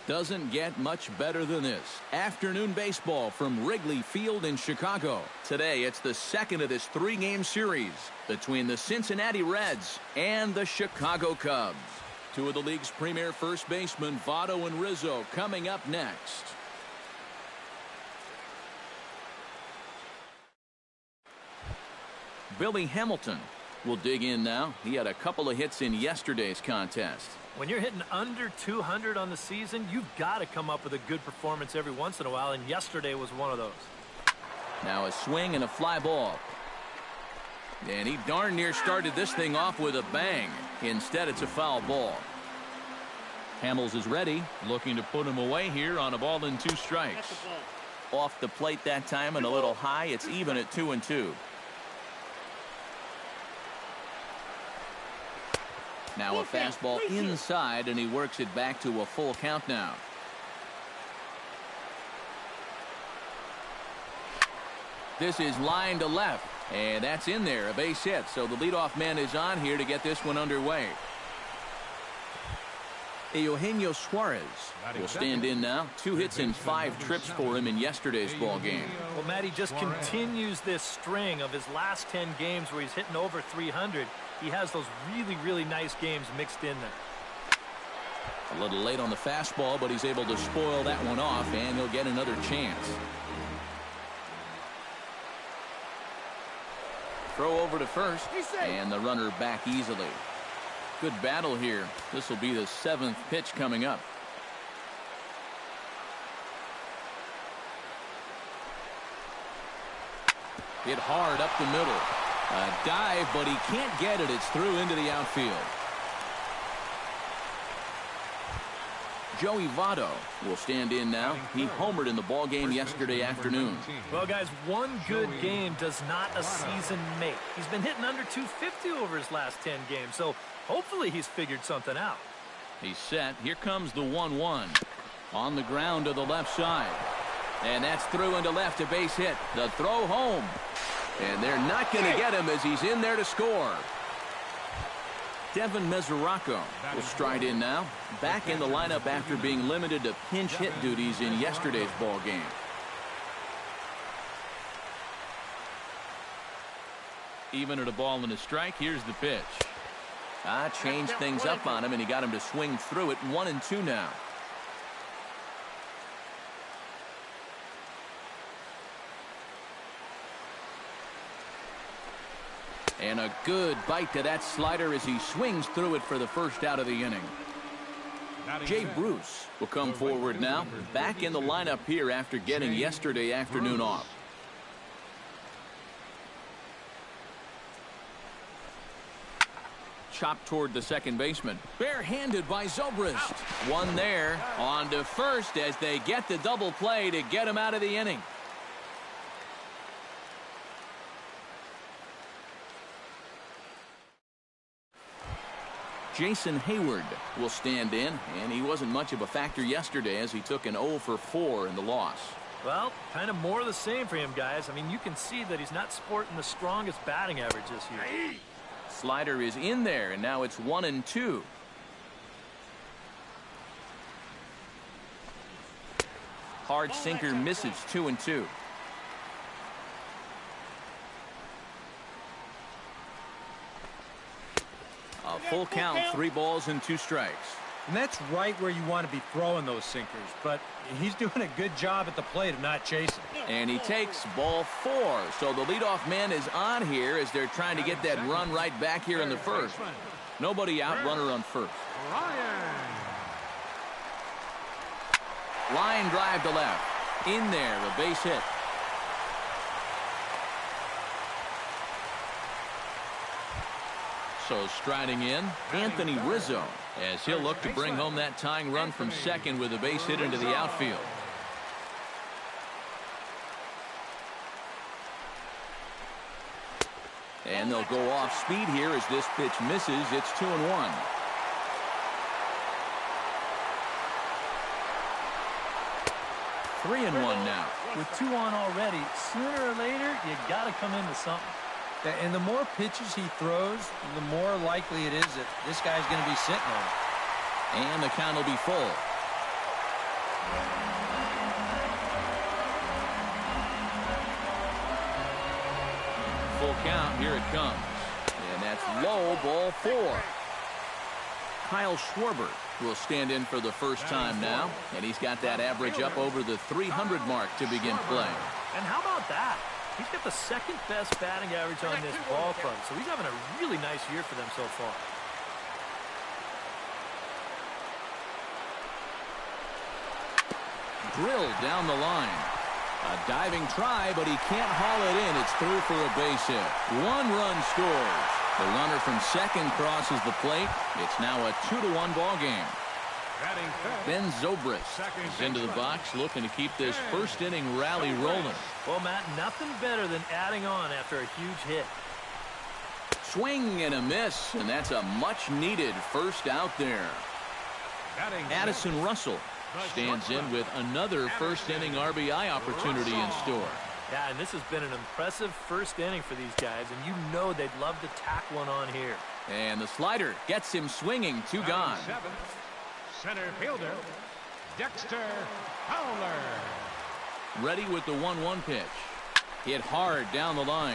Doesn't get much better than this. Afternoon baseball from Wrigley Field in Chicago. Today, it's the second of this three-game series between the Cincinnati Reds and the Chicago Cubs. Two of the league's premier first basemen, Votto and Rizzo, coming up next. Billy Hamilton will dig in now. He had a couple of hits in yesterday's contest. When you're hitting under 200 on the season, you've got to come up with a good performance every once in a while, and yesterday was one of those. Now a swing and a fly ball. And he darn near started this thing off with a bang. Instead, it's a foul ball. Hamels is ready, looking to put him away here on a ball and 2 strikes. Off the plate that time and a little high. It's even at 2-2. Now a fastball inside, and he works it back to a full count now. This is line to left, and that's in there, a base hit. So the leadoff man is on here to get this one underway. Eugenio Suarez will stand in now. 2 hits and 5 trips for him in yesterday's ball game. Well, Matt, he just continues this string of his last 10 games where he's hitting over 300. He has those really nice games mixed in there. A little late on the fastball, but he's able to spoil that one off, and he'll get another chance. Throw over to first, and the runner back easily. Good battle here. This will be the 7th pitch coming up. Hit hard up the middle. A dive, but he can't get it. It's through into the outfield. Joey Votto will stand in now. He homered in the ball game yesterday afternoon. Well, guys, one good game does not a season make. He's been hitting under 250 over his last 10 games, so hopefully he's figured something out. He's set. Here comes the 1-1. On the ground to the left side. And that's through into left, a base hit. The throw home. And they're not going to get him as he's in there to score. Devin Mesoraco will stride in now. Back in the lineup after being limited to pinch hit duties in yesterday's ball game. Even at a ball and a strike, here's the pitch. Changed things up on him, and he got him to swing through it. 1-2 now. And a good bite to that slider as he swings through it for the first out of the inning. Jay Bruce will come forward now. Back in the lineup here after getting yesterday afternoon off. Chopped toward the second baseman. Barehanded by Zobrist. One there. On to first as they get the double play to get him out of the inning. Jason Hayward will stand in, and he wasn't much of a factor yesterday as he took an 0 for 4 in the loss. Well, kind of more of the same for him, guys. I mean, you can see that he's not sporting the strongest batting average this year. Slider is in there, and now it's 1-2. Hard sinker misses. 2-2. A full count, 3 balls and 2 strikes. And that's right where you want to be throwing those sinkers, but he's doing a good job at the plate of not chasing. And he takes ball 4. So the leadoff man is on here as they're trying to get that run right back here in the first. Nobody out, runner on first. Line drive to left. In there, a base hit. So striding in, Anthony Rizzo, as he'll look to bring home that tying run from second with a base hit into the outfield. And they'll go off speed here as this pitch misses. It's 2-1. Three and 1 now. With 2 on already, sooner or later, you got to come into something. And the more pitches he throws, the more likely it is that this guy's going to be sitting on it. And the count will be full. Full count. Here it comes. And that's low, ball 4. Kyle Schwarber will stand in for the first time now, and he's got that average up over the 300 mark to begin play. And how about that? He's got the second best batting average on this ball club, so he's having a really nice year for them so far. Drilled down the line. A diving try, but he can't haul it in. It's through for a base hit. 1 run scores. The runner from second crosses the plate. It's now a 2-1 ball game. Ben Zobrist is into the box, looking to keep this first inning rally rolling. Well, Matt, nothing better than adding on after a huge hit. Swing and a miss, and that's a much-needed first out there. Addison Russell stands in with another first-inning RBI opportunity in store. Yeah, and this has been an impressive first inning for these guys, and you know they'd love to tack one on here. And the slider gets him swinging. 2 gone. Center fielder, Dexter Fowler. Ready with the 1-1 pitch. Hit hard down the line.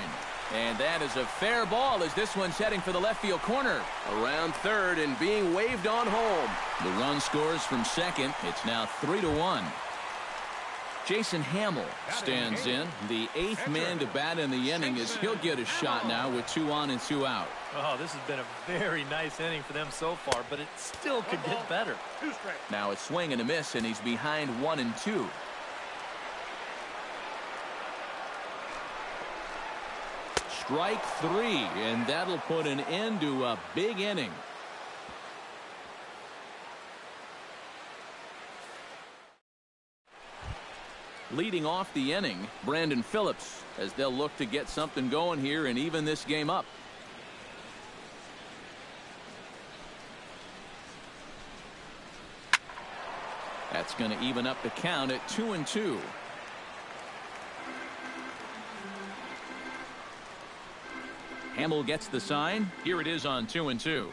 And that is a fair ball as this one's heading for the left field corner. Around third and being waved on home. The run scores from second. It's now 3-1. Jason Hamill stands in. The 8th man to bat in the inning as he'll get a shot now with 2 on and 2 out. Oh, this has been a very nice inning for them so far, but it still could get better. Now a swing and a miss, and he's behind 1-2. Strike 3, and that'll put an end to a big inning. Leading off the inning, Brandon Phillips, as they'll look to get something going here and even this game up. That's going to even up the count at 2-2. Hamill gets the sign. Here it is on 2-2.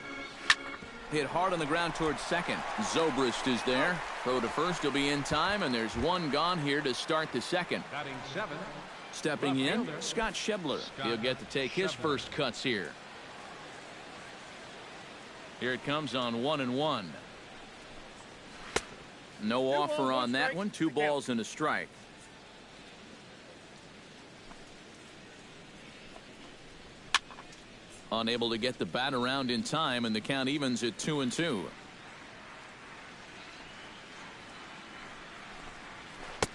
Hit hard on the ground towards second. Zobrist is there. Throw to first will be in time, and there's 1 gone here to start the second. Stepping in, Scott Schebler. He'll get to take his first cuts here. Here it comes on 1-1. No offer on that one. 2 balls and a strike. Unable to get the bat around in time, and the count evens at 2-2.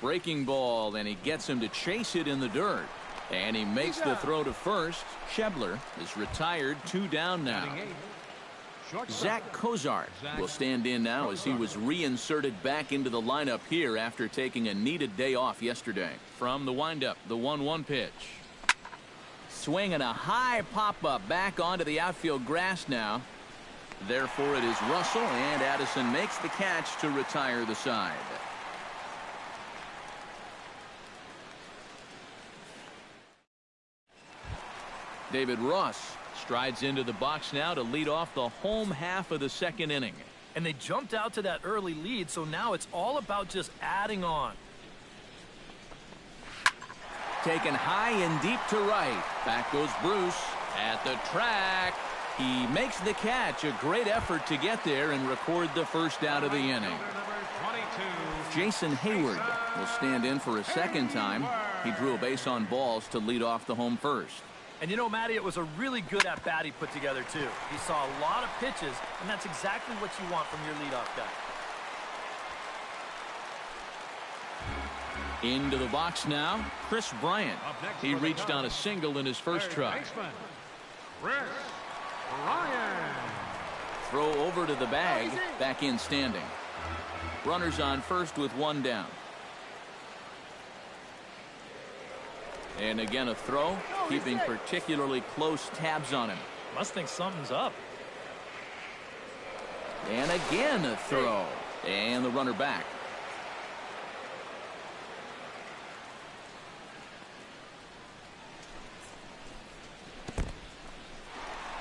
Breaking ball, and he gets him to chase it in the dirt. And he makes the throw to first. Schebler is retired. 2 down now. Zach Cozart will stand in now as he was reinserted back into the lineup here after taking a needed day off yesterday. From the windup, the 1-1 pitch. Swing and a high pop-up back onto the outfield grass now. Therefore, it is Russell, and Addison makes the catch to retire the side. David Ross strides into the box now to lead off the home half of the second inning. And they jumped out to that early lead, so now it's all about just adding on. Taken high and deep to right. Back goes Bruce at the track. He makes the catch. A great effort to get there and record the first out of the inning. Jason Hayward will stand in for a second time. He drew a base on balls to lead off the home first. And you know, Matty, it was a really good at-bat he put together, too. He saw a lot of pitches, and that's exactly what you want from your leadoff guy. Into the box now, Chris Bryant. He reached on a single in his first try. Chris Bryant. Throw over to the bag, back in standing. Runners on first with 1 down. And again a throw, keeping particularly close tabs on him. Must think something's up. And again a throw. And the runner back.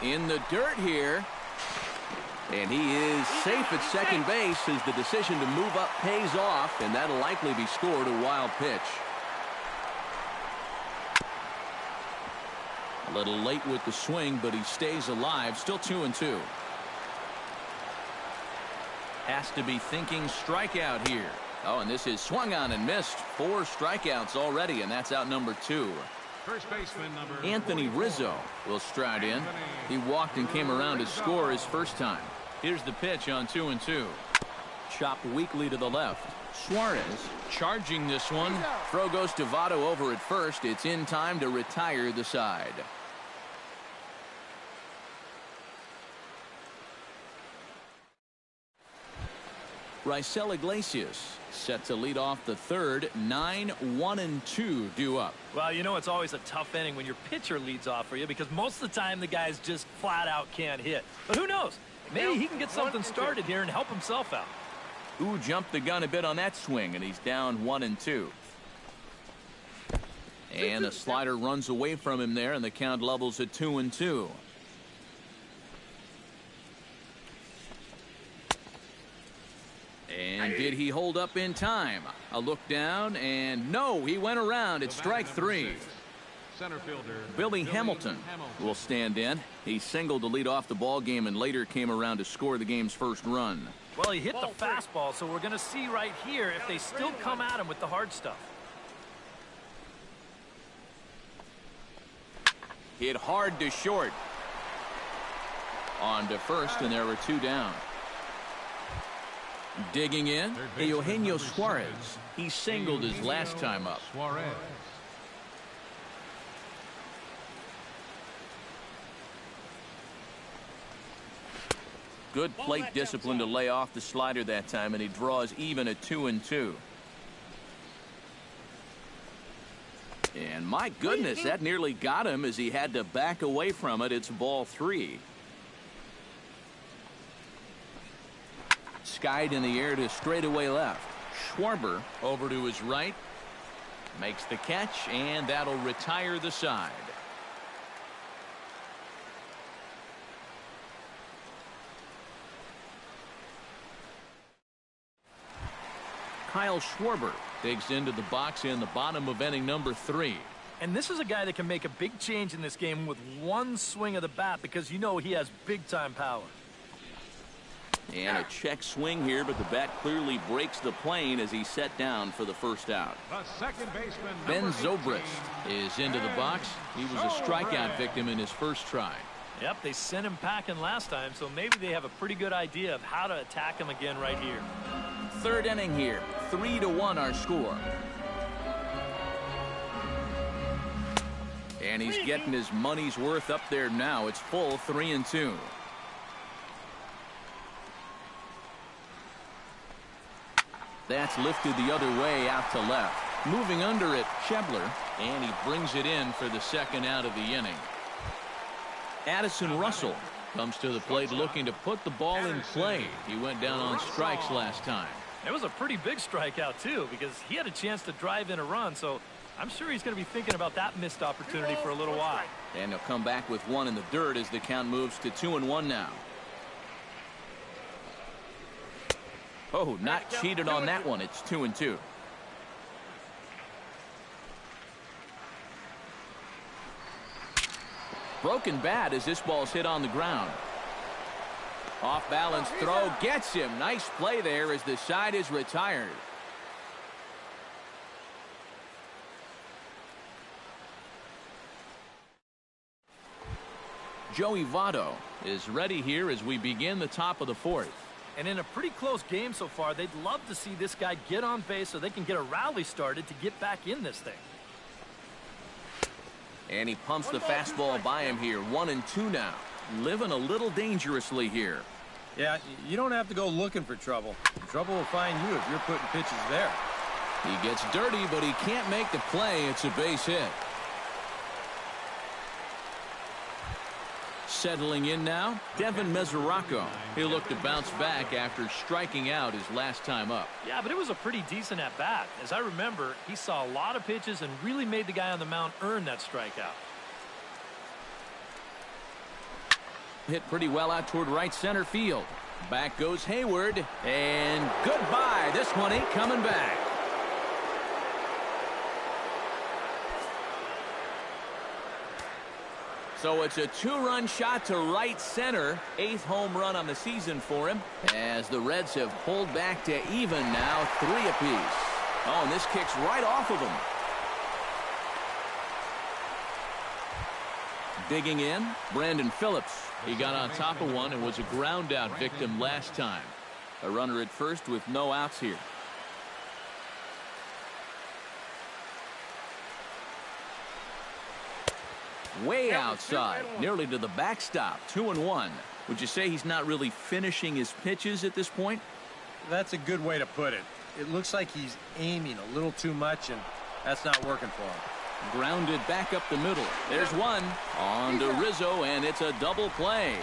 In the dirt here. And he is safe at second base as the decision to move up pays off, and that'll likely be scored a wild pitch. A little late with the swing, but he stays alive. Still 2-2. Has to be thinking strikeout here. Oh, and this is swung on and missed. 4 strikeouts already, and that's out number 2. First baseman number Anthony Rizzo will stride in. He walked and came around to score his first time. Here's the pitch on 2-2. Chopped weakly to the left. Suarez charging this one. Throw goes to Votto over at first. It's in time to retire the side. Raisel Iglesias set to lead off the third. 9-1-2 due up. Well, you know, it's always a tough inning when your pitcher leads off for you because most of the time the guys just flat out can't hit. But who knows? Maybe he can get something started here and help himself out. Ooh, jumped the gun a bit on that swing, and he's down 1-2. And a slider runs away from him there, and the count levels at 2-2. And did he hold up in time? A look down, and no, he went around. It's strike 3. Center fielder Billy Hamilton will stand in. He singled to lead off the ball game and later came around to score the game's first run. Well, he hit the fastball, so we're going to see right here if they still come at him with the hard stuff. Hit hard to short. On to first, and there were 2 down. Digging in, Eugenio Suarez. He singled his last time up. Suarez. Good plate discipline to lay off the slider that time, and he draws even at 2-2. And my goodness, that nearly got him as he had to back away from it. It's ball 3. Skied in the air to straightaway left. Schwarber over to his right. Makes the catch, and that'll retire the side. Kyle Schwarber digs into the box in the bottom of inning number 3. And this is a guy that can make a big change in this game with one swing of the bat because you know he has big-time power. And a check swing here, but the bat clearly breaks the plane as he's set down for the first out. The second baseman Ben number 18, Zobrist is into the box. He was a strikeout victim in his first try. Yep, they sent him packing last time, so maybe they have a pretty good idea of how to attack him again right here. Third inning here. 3-1 our score. And he's getting his money's worth up there now. It's full 3-2. That's lifted the other way out to left. Moving under it, Schebler, and he brings it in for the second out of the inning. Addison Russell comes to the plate looking to put the ball in play. He went down on strikes last time. It was a pretty big strikeout, too, because he had a chance to drive in a run, so I'm sure he's going to be thinking about that missed opportunity for a little while. And he'll come back with 1 in the dirt as the count moves to 2-1 now. Oh, not cheated on that one. It's 2-2. Broken bat as this ball's hit on the ground. Off balance throw gets him. Nice play there as the side is retired. Joey Votto is ready here as we begin the top of the 4th. And in a pretty close game so far, they'd love to see this guy get on base so they can get a rally started to get back in this thing. And he pumps the fastball by him here. 1-2 now. Living a little dangerously here. Yeah, you don't have to go looking for trouble. Trouble will find you if you're putting pitches there. He gets dirty, but he can't make the play. It's a base hit. Settling in now, Devin Mesoraco. He'll look to bounce back after striking out his last time up. Yeah, but it was a pretty decent at-bat. As I remember, he saw a lot of pitches and really made the guy on the mound earn that strikeout. Hit pretty well out toward right center field. Back goes Hayward, and goodbye. This one ain't coming back. So it's a 2-run shot to right center. 8th home run on the season for him, as the Reds have pulled back to even now, 3 apiece. Oh, and this kicks right off of him. Digging in, Brandon Phillips. He got on top of one and was a ground out victim last time. A runner at first with no outs here. Way outside, nearly to the backstop. 2-1. Would you say he's not really finishing his pitches at this point? That's a good way to put it. It looks like he's aiming a little too much, and that's not working for him. Grounded back up the middle. There's one. On to Rizzo, and it's a double play.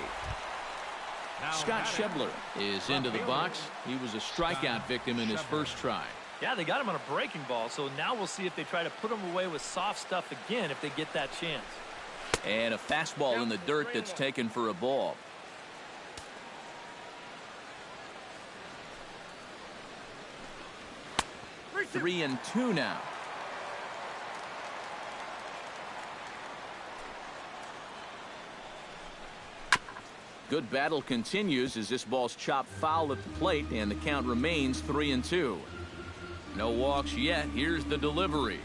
Scott Schebler is into the box. He was a strikeout victim in his first try. Yeah, they got him on a breaking ball, so now we'll see if they try to put him away with soft stuff again if they get that chance. And a fastball in the dirt that's taken for a ball. Three and two now. Good battle continues as this ball's chopped foul at the plate, and the count remains 3-2. No walks yet. Here's the delivery.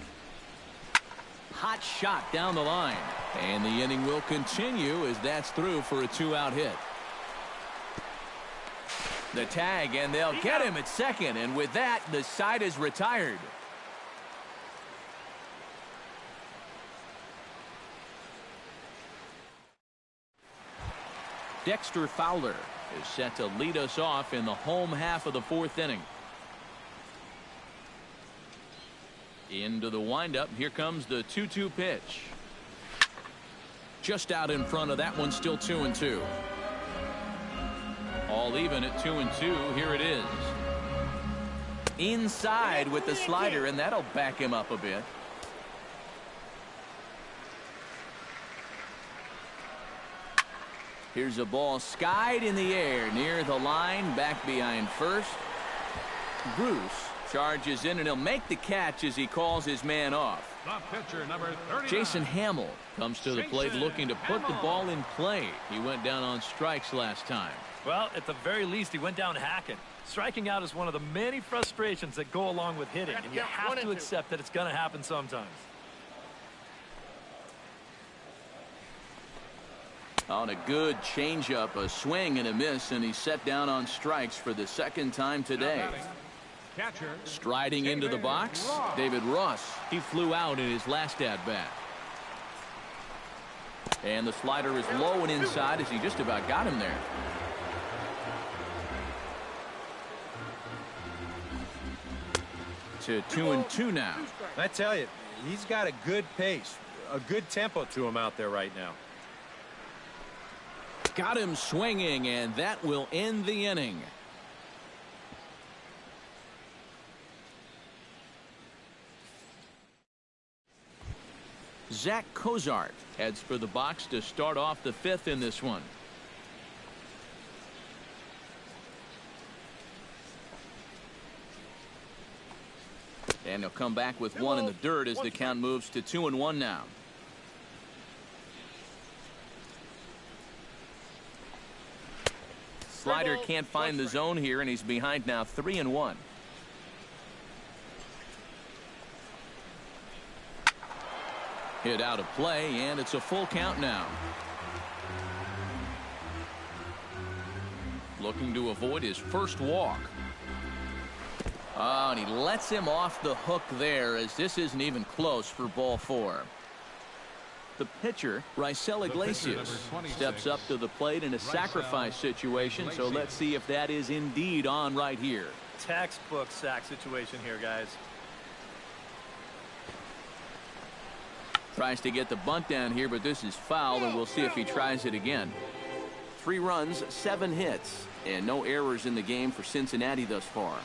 Hot shot down the line, and the inning will continue as that's through for a 2-out hit. The tag, and they'll get him at second, and with that, the side is retired. Dexter Fowler is set to lead us off in the home half of the 4th inning. Into the windup. Here comes the 2-2 pitch. Just out in front of that one. Still 2-2. All even at 2-2. Here it is. Inside with the slider, and that'll back him up a bit. Here's a ball skied in the air near the line, back behind first. Bruce charges in, and he'll make the catch as he calls his man off. The pitcher, number 39. Jason Hamill comes to the plate looking to put the ball in play. He went down on strikes last time. Well, at the very least, he went down hacking. Striking out is one of the many frustrations that go along with hitting, and you have to accept that it's going to happen sometimes. On a good changeup, a swing and a miss, and he's set down on strikes for the second time today. Catcher, striding into the box, David Ross. He flew out in his last at-bat. And the slider is low and inside as he just about got him there. To 2-2 now. I tell you, he's got a good pace, a good tempo to him out there right now. Got him swinging, and that will end the inning. Zach Cozart heads for the box to start off the 5th in this one. And he'll come back with one in the dirt as the count moves to 2-1 now. Slider can't find the zone here, and he's behind now 3-1. Hit out of play, and it's a full count now. Looking to avoid his first walk. Oh, and he lets him off the hook there, as this isn't even close for ball 4. The pitcher, Raisel Iglesias, steps up to the plate in a sacrifice situation, so let's see if that is indeed on right here. Textbook sack situation here, guys. Tries to get the bunt down here, but this is foul, and we'll see if he tries it again. 3 runs, 7 hits, and no errors in the game for Cincinnati thus far.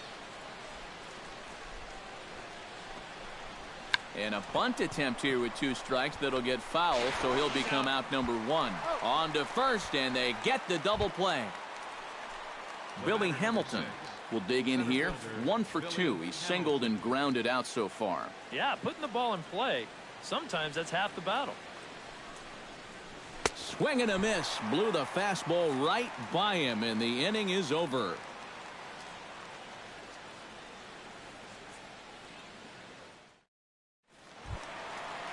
And a bunt attempt here with 2 strikes that'll get foul, so he'll become out number 1. On to first, and they get the double play. Billy Hamilton will dig in here. 1 for 2. He's singled and grounded out so far. Yeah, putting the ball in play, sometimes that's half the battle. Swing and a miss. Blew the fastball right by him, and the inning is over.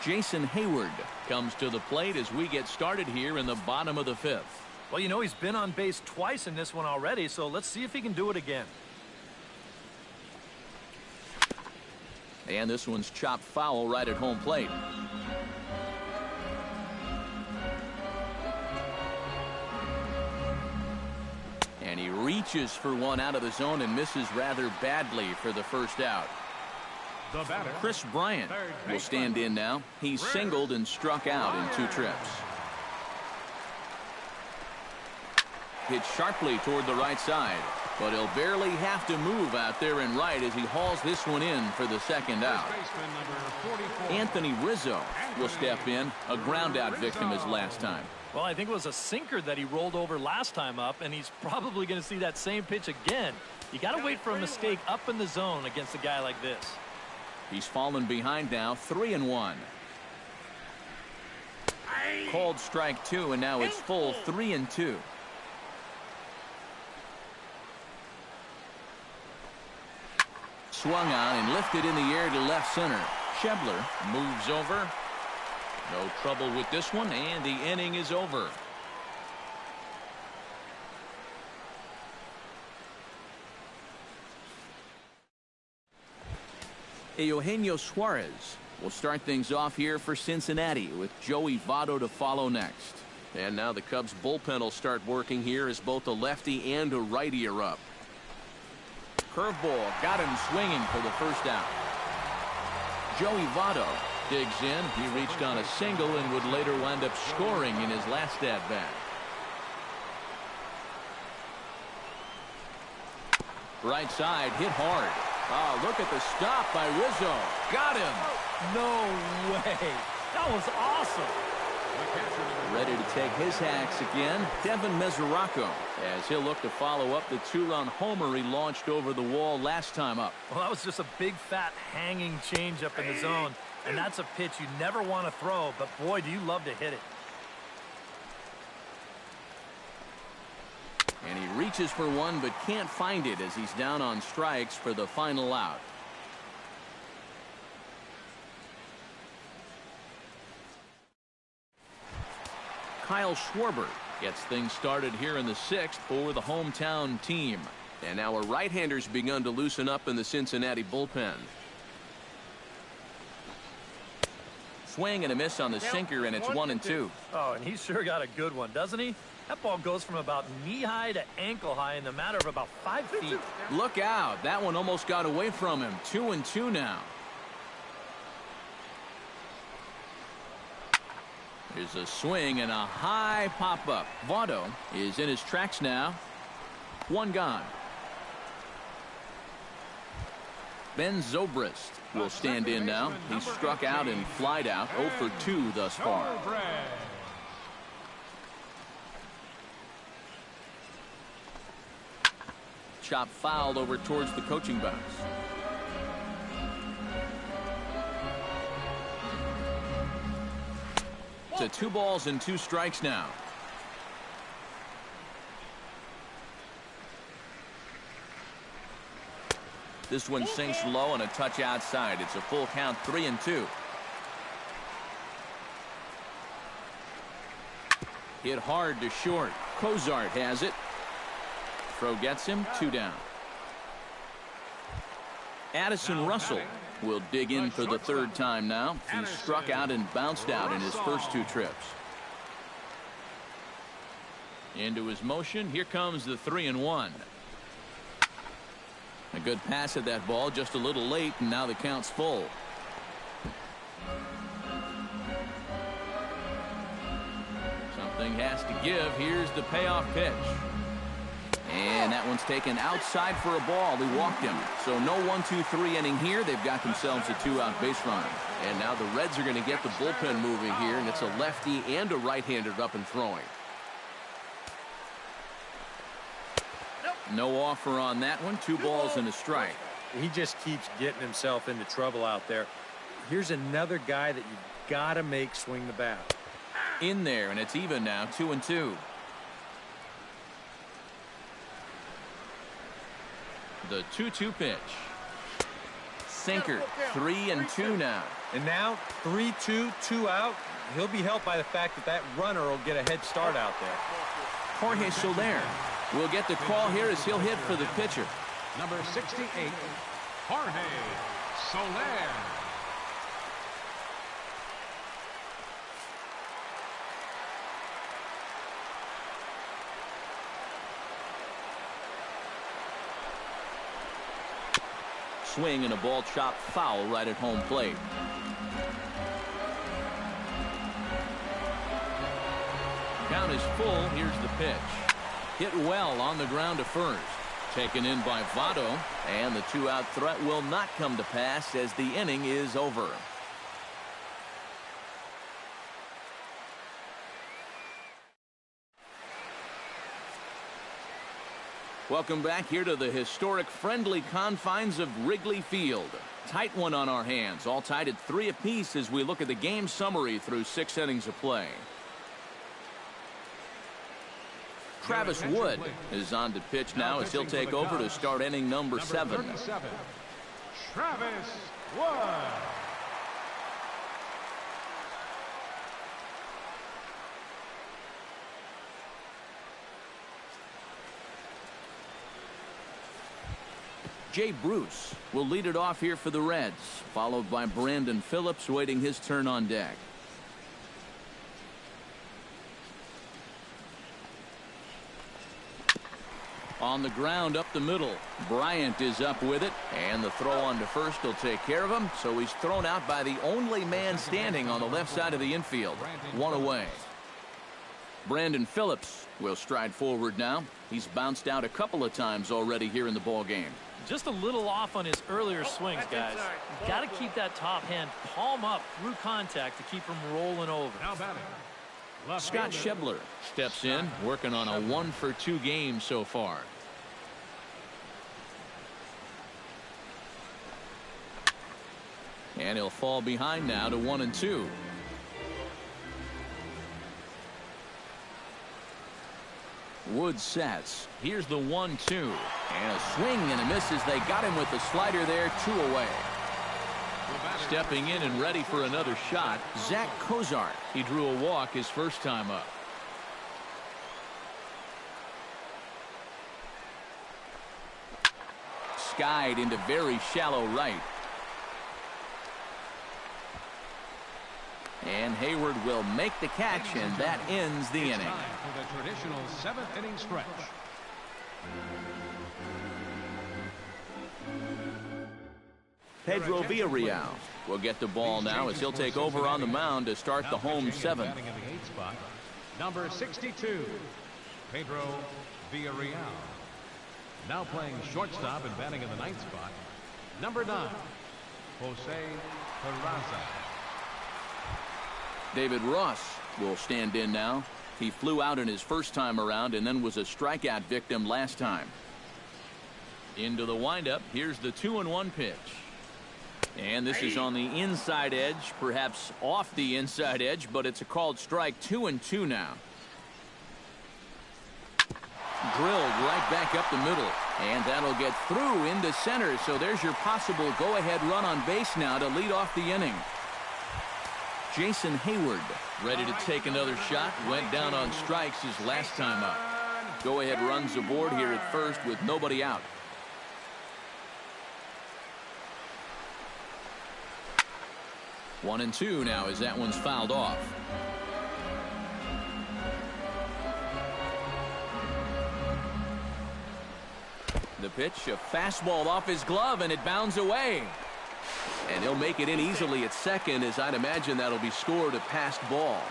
Jason Hayward comes to the plate as we get started here in the bottom of the 5th. Well, you know, he's been on base twice in this one already, so let's see if he can do it again. And this one's chopped foul right at home plate. And he reaches for one out of the zone and misses rather badly for the first out. The batter, Chris Bryant will stand in now. He's singled and struck out in 2 trips. Hit sharply toward the right side, but he'll barely have to move out there and right as he hauls this one in for the second out. Anthony Rizzo will step in, a ground out victim as last time. Well, I think it was a sinker that he rolled over last time up, and he's probably going to see that same pitch again. You got to wait for a mistake up in the zone against a guy like this. He's fallen behind now, 3-1. Called strike 2, and now it's full 3-2. Swung on and lifted in the air to left center. Schebler moves over. No trouble with this one, and the inning is over. Eugenio Suarez will start things off here for Cincinnati with Joey Votto to follow next. And now the Cubs bullpen will start working here as both a lefty and a righty are up. Curveball got him swinging for the first out. Joey Votto digs in. He reached on a single and would later wind up scoring in his last at bat. Right side hit hard. Oh, look at the stop by Rizzo. Got him. No way. That was awesome. Ready to take his hacks again, Devin Mesoraco, as he'll look to follow up the 2-run homer he launched over the wall last time up. Well, that was just a big fat hanging changeup in the zone, and that's a pitch you never want to throw, but boy, do you love to hit it. And he reaches for one but can't find it as he's down on strikes for the final out. Kyle Schwarber gets things started here in the 6th for the hometown team. And now a right-hander's begun to loosen up in the Cincinnati bullpen. Swing and a miss on the sinker, and it's 1-2. Oh, and he's sure got a good one, doesn't he? That ball goes from about knee-high to ankle-high in the matter of about 5 feet. Look out. That one almost got away from him. 2-2 now. There's a swing and a high pop-up. Votto is in his tracks now. One gone. Ben Zobrist will stand in now. He struck out and flied out. 0 for 2 thus far. Chop fouled over towards the coaching box. To 2 balls and 2 strikes now. This one sinks low and a touch outside. It's a full count, 3-2. Hit hard to short. Cozart has it. Throw gets him, 2 down. Addison Russell will dig in for the 3rd time now. He struck out and bounced out in his first 2 trips. Into his motion. Here comes the 3-1. A good pass at that ball, just a little late, and now the count's full. Something has to give. Here's the payoff pitch. And that one's taken outside for a ball. He walked him. So no 1-2-3 inning here. They've got themselves a 2-out base runner. And now the Reds are going to get the bullpen moving here, and it's a lefty and a right-hander up and throwing. No offer on that one. 2 balls and a strike. He just keeps getting himself into trouble out there. Here's another guy that you've got to make swing the bat. In there, and it's even now, 2-2. The 2-2 pitch. Sinker, 3-2 now. And now 3-2, 2 out. He'll be helped by the fact that runner will get a head start out there. Jorge Soler will get the call here as he'll hit for the pitcher. Number 68, Jorge Soler. Swing and a ball chopped foul right at home plate. Count is full. Here's the pitch. Hit well on the ground to first. Taken in by Votto, and the 2-out threat will not come to pass as the inning is over. Welcome back here to the historic friendly confines of Wrigley Field. Tight one on our hands, all tied at 3 apiece as we look at the game summary through 6 innings of play. Travis Wood is on to pitch now as he'll take over to start inning number 7. Travis Wood. Jay Bruce will lead it off here for the Reds, followed by Brandon Phillips waiting his turn on deck. On the ground up the middle. Bryant is up with it, and the throw on to first will take care of him, so he's thrown out by the only man standing on the left side of the infield. 1 away. Brandon Phillips will stride forward now. He's bounced out a couple of times already here in the ball game. Just a little off on his earlier swings, guys. Got to keep that top hand palm up through contact to keep him rolling over. Now batting. Scott Schebler steps in, working on a 1-for-2 game so far. And he'll fall behind now to 1-2. Wood sets. Here's the 1-2. And a swing and a miss as they got him with the slider there. 2 away. Stepping in and ready for another shot, Zach Cozart. He drew a walk his first time up. Skied into very shallow right. And Hayward will make the catch, and that ends the inning. Time for the traditional 7th inning stretch. Pedro Villarreal will get the ball now as he'll take over on the mound to start the home 7th. Batting in the 8th spot, number 62, Pedro Villarreal. Now playing shortstop and batting in the 9th spot, number 9, Jose Peraza. David Ross will stand in now. He flew out in his first time around and then was a strikeout victim last time. Into the windup. Here's the 2-1 pitch. And this is on the inside edge, perhaps off the inside edge, but it's a called strike. 2-2 now. Drilled right back up the middle, and that'll get through into center. So there's your possible go-ahead run on base now to lead off the inning. Jason Hayward ready to take another shot. Went down on strikes his last time up. Go-ahead runs aboard here at first with nobody out. 1-2 now as that one's fouled off. The pitch, a fastball off his glove, and it bounds away. And he'll make it in easily at second, as I'd imagine that'll be scored a passed ball.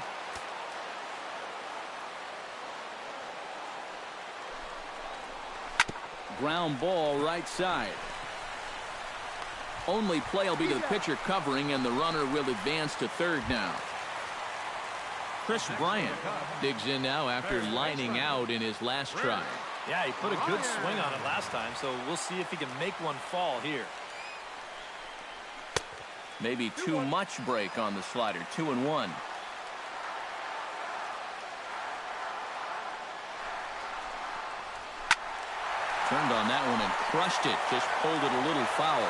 Ground ball right side. Only play will be to the pitcher covering, and the runner will advance to third now. Chris Bryant digs in now after lining out in his last try. Yeah, he put a good swing on it last time, so we'll see if he can make one fall here. Maybe too much break on the slider. 2-1. Turned on that one and crushed it. Just pulled it a little foul.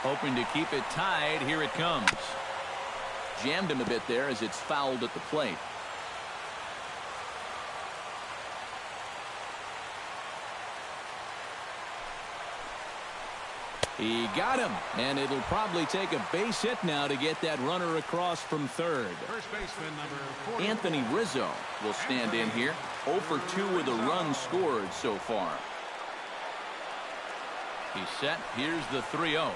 Hoping to keep it tied. Here it comes. Jammed him a bit there as it's fouled at the plate. He got him, and it'll probably take a base hit now to get that runner across from third. First baseman number 4. Anthony Rizzo will stand in here. 0 for 2 with a run scored so far. He's set. Here's the 3-0.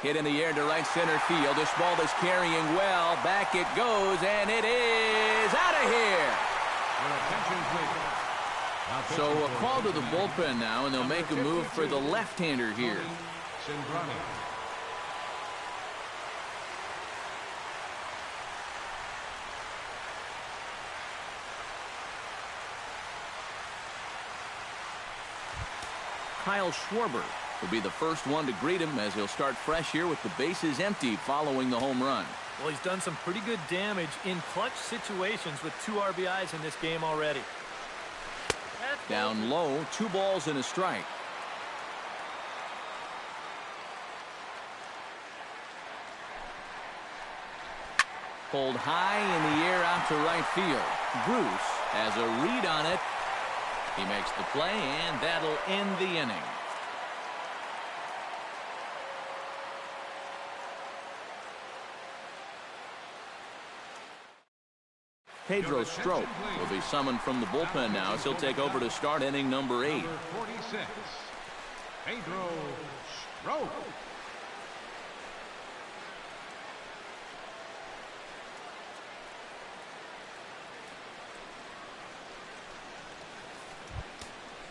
Hit in the air to right center field. This ball is carrying well. Back it goes, and it is out of here. Your attention, please. Now So a call to the bullpen now, and they'll make a move for the left-hander here. Cingrani. Kyle Schwarber will be the first one to greet him as he'll start fresh here with the bases empty following the home run. Well, he's done some pretty good damage in clutch situations with 2 RBIs in this game already. Down low, 2 balls and a strike. Pulled high in the air out to right field. Bruce has a read on it. He makes the play, and that'll end the inning. Pedro Strop will be summoned from the bullpen now as he'll take over to start inning number 8. Number 46. Pedro Strop.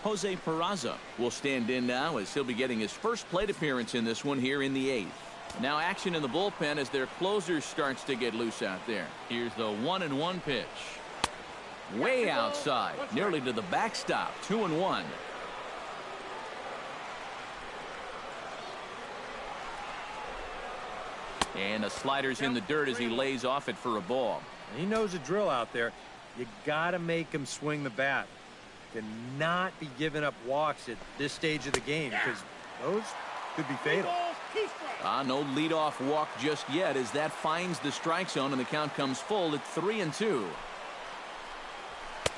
Jose Peraza will stand in now as he'll be getting his first plate appearance in this one here in the 8th. Now action in the bullpen as their closer starts to get loose out there. Here's the 1-1 pitch. Way outside, nearly to the backstop. 2-1. And the slider's in the dirt as he lays off it for a ball. He knows the drill out there. You got to make him swing the bat. Cannot be giving up walks at this stage of the game because those could be fatal. No leadoff walk just yet as that finds the strike zone and the count comes full at 3-2.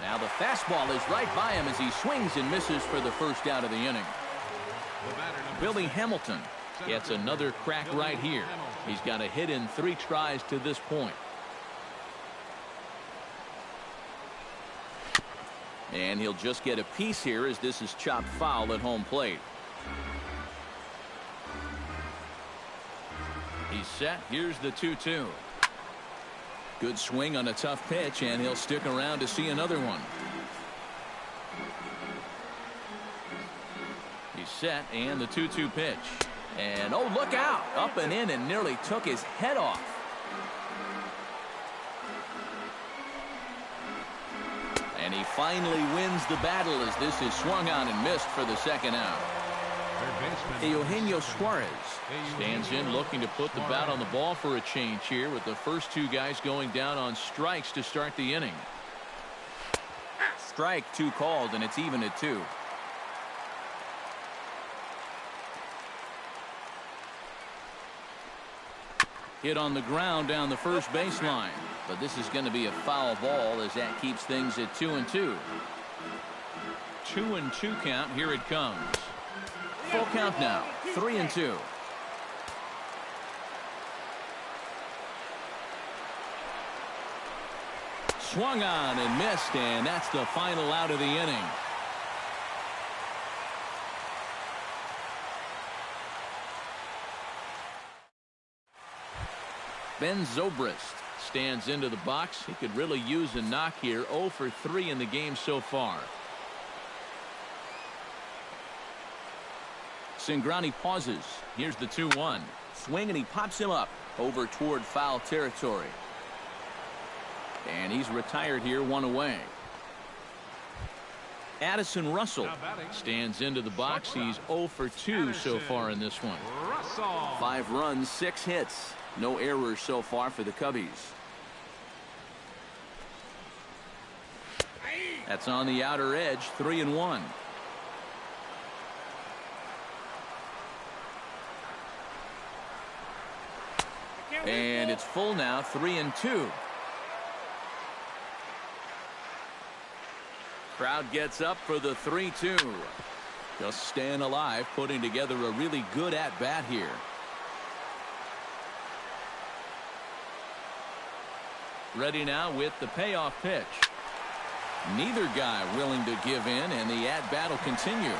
Now the fastball is right by him as he swings and misses for the first out of the inning. Billy Hamilton gets another crack right here. He's got a hit in 3 tries to this point. And he'll just get a piece here as this is chopped foul at home plate. He's set. Here's the 2-2. Good swing on a tough pitch, and he'll stick around to see another one. He's set, and the 2-2 pitch. And, oh, look out. Up and in and nearly took his head off. And he finally wins the battle as this is swung on and missed for the second out. Eugenio Suarez stands in looking to put the bat on the ball for a change here with the first 2 guys going down on strikes to start the inning. Strike 2 called, and it's even at 2. Hit on the ground down the first baseline. But this is going to be a foul ball as that keeps things at 2-2. 2-2 count. Here it comes. Full count now. 3-2. Swung on and missed, and that's the final out of the inning. Ben Zobrist stands into the box. He could really use a knock here. 0 for 3 in the game so far. Cingrani pauses. Here's the 2-1. Swing, and he pops him up over toward foul territory. And he's retired here, 1 away. Addison Russell stands into the box. He's 0 for 2 so far in this one. 5 runs, 6 hits. No errors so far for the Cubbies. That's on the outer edge, 3-1. And it's full now, 3-2. Crowd gets up for the 3-2. Just staying alive, putting together a really good at-bat here. Ready now with the payoff pitch. Neither guy willing to give in, and the at-bat will continue.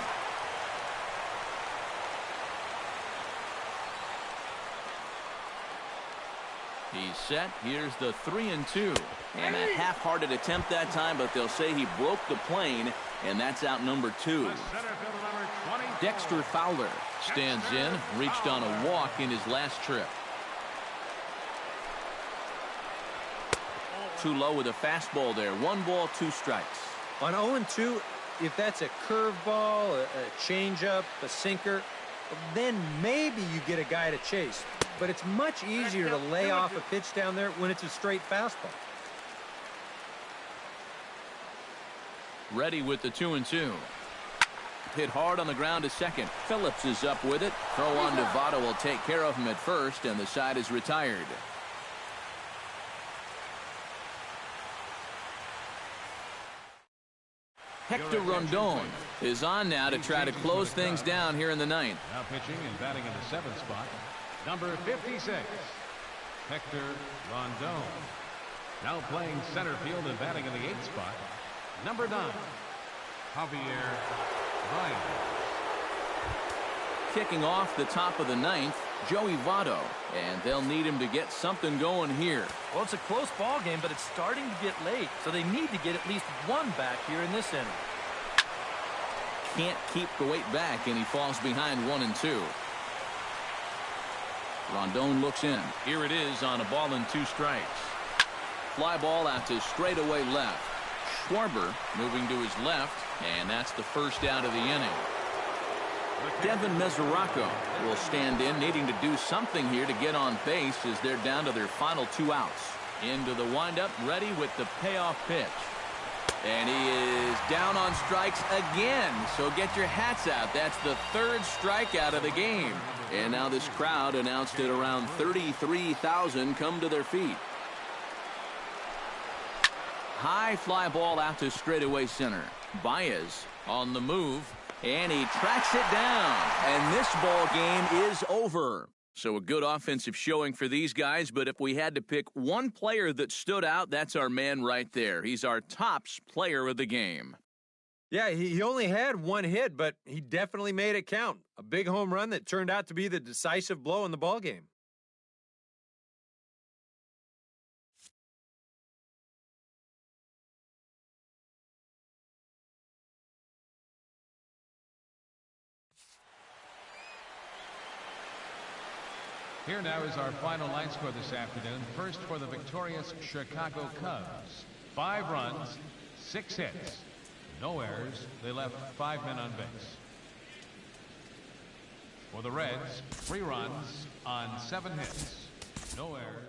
He's set. Here's the 3-2. And a half-hearted attempt that time, but they'll say he broke the plane, and that's out number 2. Dexter Fowler stands in, reached on a walk in his last trip. Too low with a fastball there. 1 ball, 2 strikes. On 0-2, if that's a curveball, a changeup, a sinker, then maybe you get a guy to chase. But it's much easier to lay off a pitch down there when it's a straight fastball. Ready with the 2-2. Hit hard on the ground to second. Phillips is up with it. Throw on to Votto will take care of him at first, and the side is retired. Hector Rondon is on now to try to close things down here in the 9th. Now pitching and batting in the 7th spot, number 56, Hector Rondon. Now playing center field and batting in the 8th spot, number 9, Javier Ryan. Kicking off the top of the 9th, Joey Votto, and they'll need him to get something going here. Well, it's a close ball game, but it's starting to get late, so they need to get at least 1 back here in this inning. Can't keep the weight back, and he falls behind 1-2. Rondon looks in. Here it is on a ball and 2 strikes. Fly ball out to straightaway left. Schwarber moving to his left, and that's the first out of the inning. Devin Mesoraco will stand in, needing to do something here to get on base as they're down to their final 2 outs. Into the windup, ready with the payoff pitch. And he is down on strikes again, so get your hats out. That's the 3rd strikeout of the game. And now this crowd, announced at around 33,000, come to their feet. High fly ball out to straightaway center. Baez on the move, and he tracks it down. And this ball game is over. So a good offensive showing for these guys, but if we had to pick one player that stood out, that's our man right there. He's our tops player of the game. Yeah, he only had 1 hit, but he definitely made it count. A big home run that turned out to be the decisive blow in the ballgame. Here now is our final line score this afternoon. First for the victorious Chicago Cubs. 5 runs, 6 hits, no errors. They left 5 men on base. For the Reds, 3 runs on 7 hits, no errors.